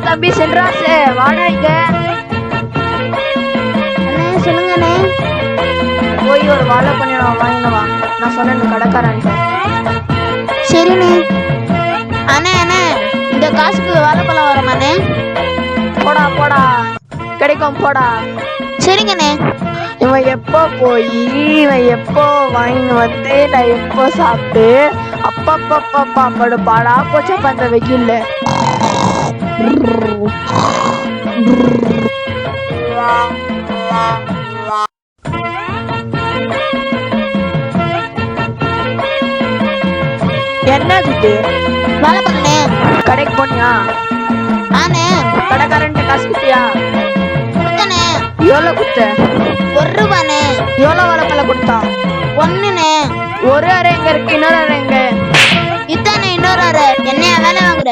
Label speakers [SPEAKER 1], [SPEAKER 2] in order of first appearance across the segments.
[SPEAKER 1] தம்பி சென்றாசே வாடா இங்க.
[SPEAKER 2] அண்ணே சொல்லுங்கண்ணே.
[SPEAKER 1] போய் ஒரு வாழை பண்ணி வாங்கினு வா. நான் சொன்னேன் கடைக்காரன்.
[SPEAKER 2] சரிண்ணே. அண்ணே அண்ணே இந்த காசுக்கு வாழைப்பழம் வரமாண்ணே?
[SPEAKER 1] போடா போடா கிடைக்கும் போடா.
[SPEAKER 2] சரிங்கண்ணே.
[SPEAKER 1] இவன் எப்போ போய் இவன் எப்போ வாங்கின்னு வந்து நான் எப்போ சாப்பிட்டு அப்பப்பப்பப்பா பாடா போச்சப்பா அந்த வெயில்ல. என்ன இது?
[SPEAKER 2] வாழைப்பழண்ணே.
[SPEAKER 1] கடைக்கு போனியா?
[SPEAKER 2] ஆண்ணே.
[SPEAKER 1] கடைக்காரன் காசு குத்தியா?
[SPEAKER 2] கொடுத்தண்ணே.
[SPEAKER 1] எவ்வளவு குத்த?
[SPEAKER 2] 1 ரூபாண்ணே.
[SPEAKER 1] எவ்வளவு வாழைப்பழம் கொடுத்தா?
[SPEAKER 2] 1ண்ணே.
[SPEAKER 1] ஒரு அரை எங்க இருக்கு, இன்னொரு அரை எங்க?
[SPEAKER 2] இதானே இன்னொரு அரை. என்னையா வேலை வாங்குற?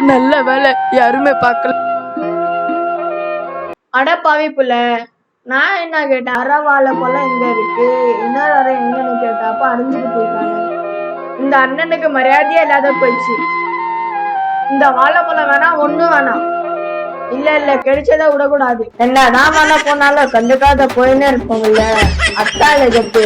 [SPEAKER 1] நல்ல வேலை யாருமே பார்க்கல. அட பாவி புள்ள, நான் என்ன கேட்டேன், அரை வாழைப்பழம் எங்க இருக்கு இன்னொரு அரை எங்கன்னு கேட்டப்ப அடைஞ்சிட்டு போயிட்டாங்க. இந்த அண்ணனுக்கு மரியாதையே இல்லாத போயிடுச்சு. இந்த வாழைப்பழம் வேணாம், ஒண்ணும் வேணாம். இல்ல கிடைச்சதை விடக்கூடாது. என்ன நான் வேணா போனாலும் கண்டுக்காத போயின்னு இருப்போம்ல, அத்தால கட்டு.